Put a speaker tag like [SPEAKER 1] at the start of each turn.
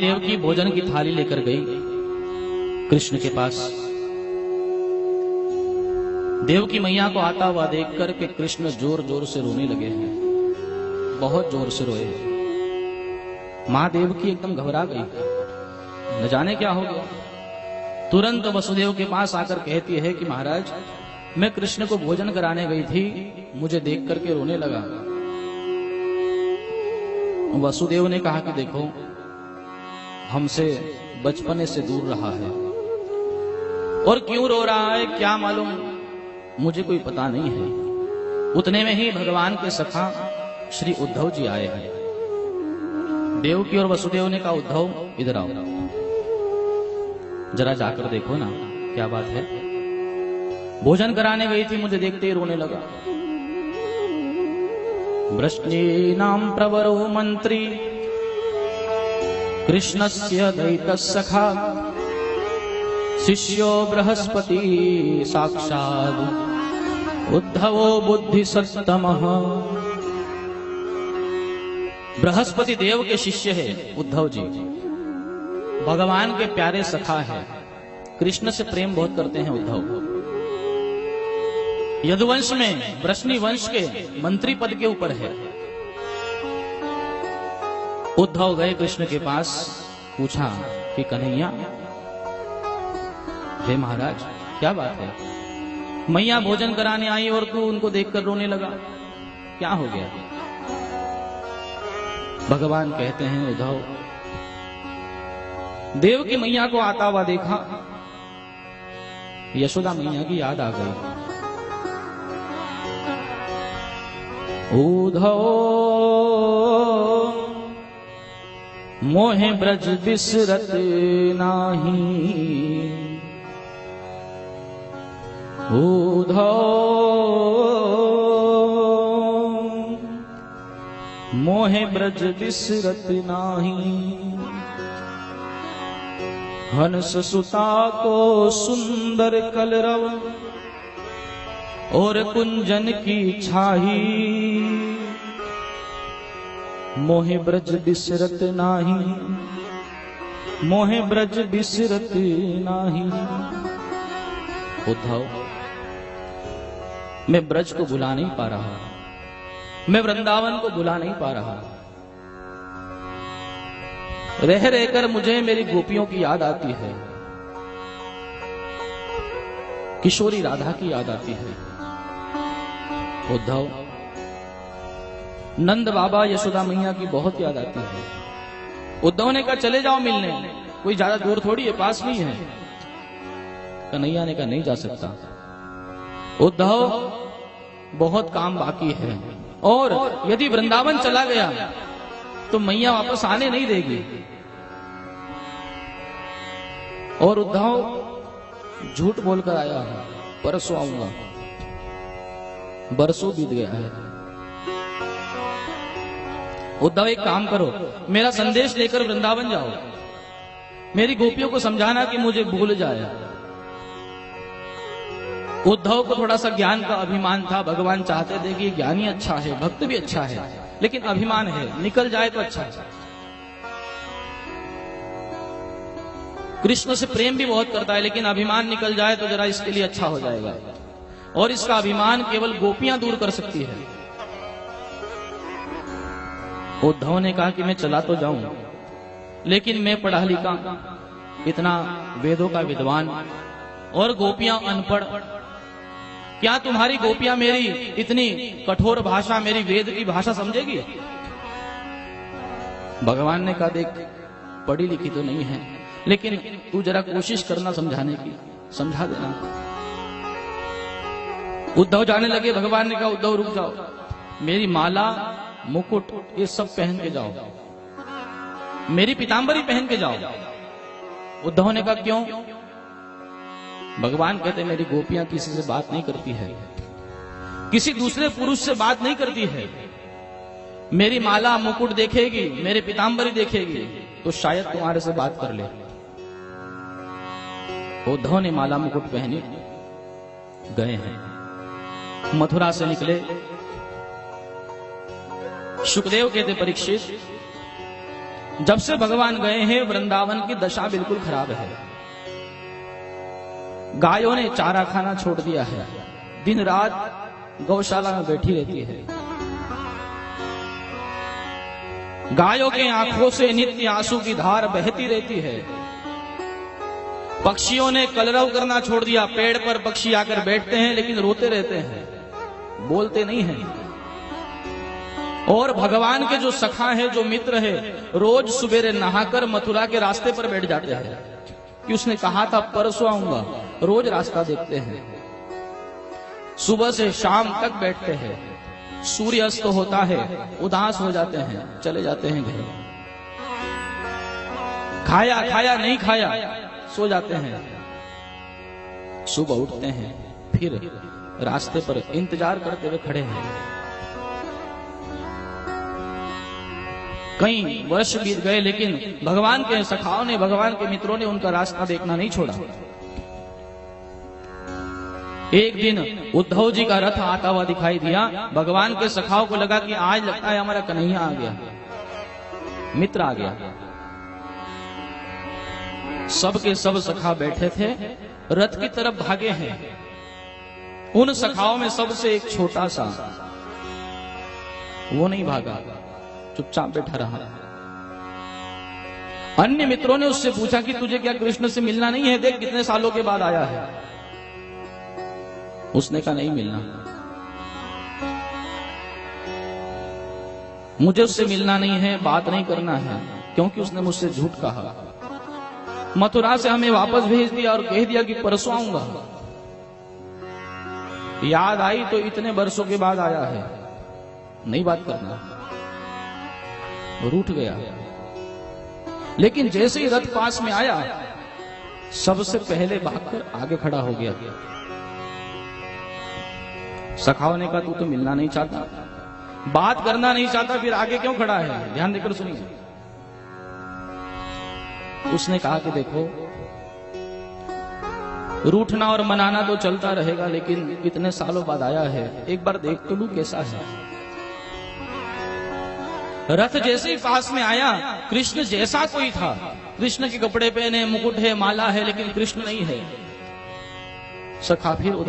[SPEAKER 1] देव की भोजन की थाली लेकर गई कृष्ण के पास। देव की मैया को आता हुआ देखकर के कृष्ण जोर जोर से रोने लगे हैं, बहुत जोर से रोए। मां देव की एकदम घबरा गई, न जाने क्या हो गया। तुरंत वसुदेव के पास आकर कहती है कि महाराज, मैं कृष्ण को भोजन कराने गई थी, मुझे देख करके रोने लगा। वसुदेव ने कहा कि देखो, हमसे बचपने से दूर रहा है और क्यों रो रहा है क्या मालूम, मुझे कोई पता नहीं है। उतने में ही भगवान के सखा श्री उद्धव जी आए हैं। देव की और वसुदेव ने कहा, उद्धव इधर आओ, जरा जाकर देखो ना क्या बात है। भोजन कराने गई थी, मुझे देखते ही रोने लगा। वृष्णीनां प्रवरो मंत्री कृष्णस्य दैतसखा शिष्यो बृहस्पति साक्षात् उद्धवो बुद्धिसत्तमः। बृहस्पति देव के शिष्य है उद्धव जी, भगवान के प्यारे सखा है, कृष्ण से प्रेम बहुत करते हैं उद्धव। यदुवंश में वृष्णि वंश के मंत्री पद के ऊपर है। उद्धव गए कृष्ण के पास, पूछा कि कन्हैया, हे महाराज क्या बात है, मैया भोजन कराने आई और तू उनको देखकर रोने लगा, क्या हो गया। भगवान कहते हैं, उद्धव, देव की मैया को आता हुआ देखा, यशोदा मैया की याद आ गई। उद्धव मोहे ब्रज बिसरत नाही, उद्धव मोहे ब्रज बिसरत नाही। हंस सुता को सुंदर कलरव और कुंजन की छाही, मोहे ब्रज बिसरत नाही, मोहे ब्रज बिसरत नाही। उद्धव, मैं ब्रज को भुला नहीं पा रहा, मैं वृंदावन को भुला नहीं पा रहा। रह रहकर मुझे मेरी गोपियों की याद आती है, किशोरी राधा की याद आती है। उद्धव, नंद बाबा यशोदा मैया की बहुत याद आती है। उद्धव ने कहा, चले जाओ मिलने, कोई ज्यादा दूर थोड़ी है, पास में ही है। कन्हैया ने कहा, नहीं जा सकता उद्धव, बहुत काम बाकी है, और यदि वृंदावन चला गया तो मैया वापस आने नहीं देगी। और उद्धव झूठ बोलकर आया है, परसों आऊंगा, बरसों बीत गया है। उद्धव, एक काम करो, मेरा संदेश लेकर वृंदावन जाओ, मेरी गोपियों को समझाना कि मुझे भूल जाए। उद्धव को थोड़ा सा ज्ञान का अभिमान था, भगवान चाहते थे कि ज्ञानी अच्छा है, भक्त भी अच्छा है, लेकिन अभिमान है, निकल जाए तो अच्छा है। कृष्ण से प्रेम भी बहुत करता है, लेकिन अभिमान निकल जाए तो जरा इसके लिए अच्छा हो जाएगा। और इसका अभिमान केवल गोपियां दूर कर सकती है। उद्धव ने कहा कि मैं चला तो जाऊं, लेकिन मैं पढ़ा लिखा, इतना वेदों का विद्वान, और गोपियां अनपढ़, क्या तुम्हारी गोपियां मेरी इतनी कठोर भाषा, मेरी वेद की भाषा समझेगी। भगवान ने कहा, देख पढ़ी लिखी तो नहीं है, लेकिन तू जरा कोशिश करना समझाने की, समझा देना। उद्धव जाने लगे। भगवान ने कहा, उद्धव रुक जाओ, मेरी माला मुकुट ये सब पहन के जाओ, मेरी पीतांबरी पहन के जाओ। उद्धव ने कहा, क्यों। भगवान कहते, मेरी गोपियां किसी से बात नहीं करती है, किसी दूसरे पुरुष से बात नहीं करती है। मेरी माला मुकुट देखेगी, मेरे पीतांबरी देखेगी, तो शायद तुम्हारे से बात कर ले। उद्धव ने माला मुकुट पहनी, गए हैं। मथुरा से निकले, सुखदेव कहते, परीक्षित जब से भगवान गए हैं वृंदावन की दशा बिल्कुल खराब है। गायों ने चारा खाना छोड़ दिया है, दिन रात गौशाला में बैठी रहती है। गायों के आंखों से नित्य आंसू की धार बहती रहती है। पक्षियों ने कलरव करना छोड़ दिया, पेड़ पर पक्षी आकर बैठते हैं लेकिन रोते रहते हैं, बोलते नहीं हैं। और भगवान के जो सखा है, जो मित्र है, रोज सुबेरे नहाकर मथुरा के रास्ते पर बैठ जाते हैं कि उसने कहा था परसों आऊंगा। रोज रास्ता देखते हैं, सुबह से शाम तक बैठते हैं। सूर्य अस्त होता है, उदास हो जाते हैं, चले जाते हैं घर। खाया खाया नहीं खाया, सो जाते हैं। सुबह उठते हैं, फिर रास्ते पर इंतजार करते हुए खड़े हैं। कई वर्ष बीत गए लेकिन भगवान के सखाओं ने, भगवान के मित्रों ने उनका रास्ता देखना नहीं छोड़ा। एक दिन उद्धव जी का रथ आता हुआ दिखाई दिया। भगवान के सखाओं को लगा कि आज लगता है हमारा कन्हैया आ गया, मित्र आ गया। सब के सब सखा बैठे थे, रथ की तरफ भागे हैं। उन सखाओं में सबसे एक छोटा सा, वो नहीं भागा, चुपचाप बैठा रहा। अन्य मित्रों ने उससे पूछा कि तुझे क्या कृष्ण से मिलना नहीं है? देख कितने सालों के बाद आया है। उसने कहा नहीं मिलना, मुझे उससे मिलना नहीं है, बात नहीं करना है, क्योंकि उसने मुझसे झूठ कहा। मथुरा से हमें वापस भेज दिया और कह दिया कि परसों आऊंगा। याद आई तो इतने वर्षों के बाद आया है, नहीं बात करना, रूठ गया। लेकिन जैसे ही रथ पास में आया, सबसे पहले भागकर आगे खड़ा हो गया। सखाओं ने कहा तू तो मिलना नहीं चाहता, बात करना नहीं चाहता, फिर आगे क्यों खड़ा है? ध्यान देकर सुनिए। उसने कहा कि देखो, रूठना और मनाना तो चलता रहेगा, लेकिन इतने सालों बाद आया है, एक बार देख तो लू कैसा है। रथ जैसे ही पास में आया, कृष्ण जैसा कोई था। कृष्ण के कपड़े पहने, मुकुट है, माला है, लेकिन कृष्ण नहीं है। सखा फिर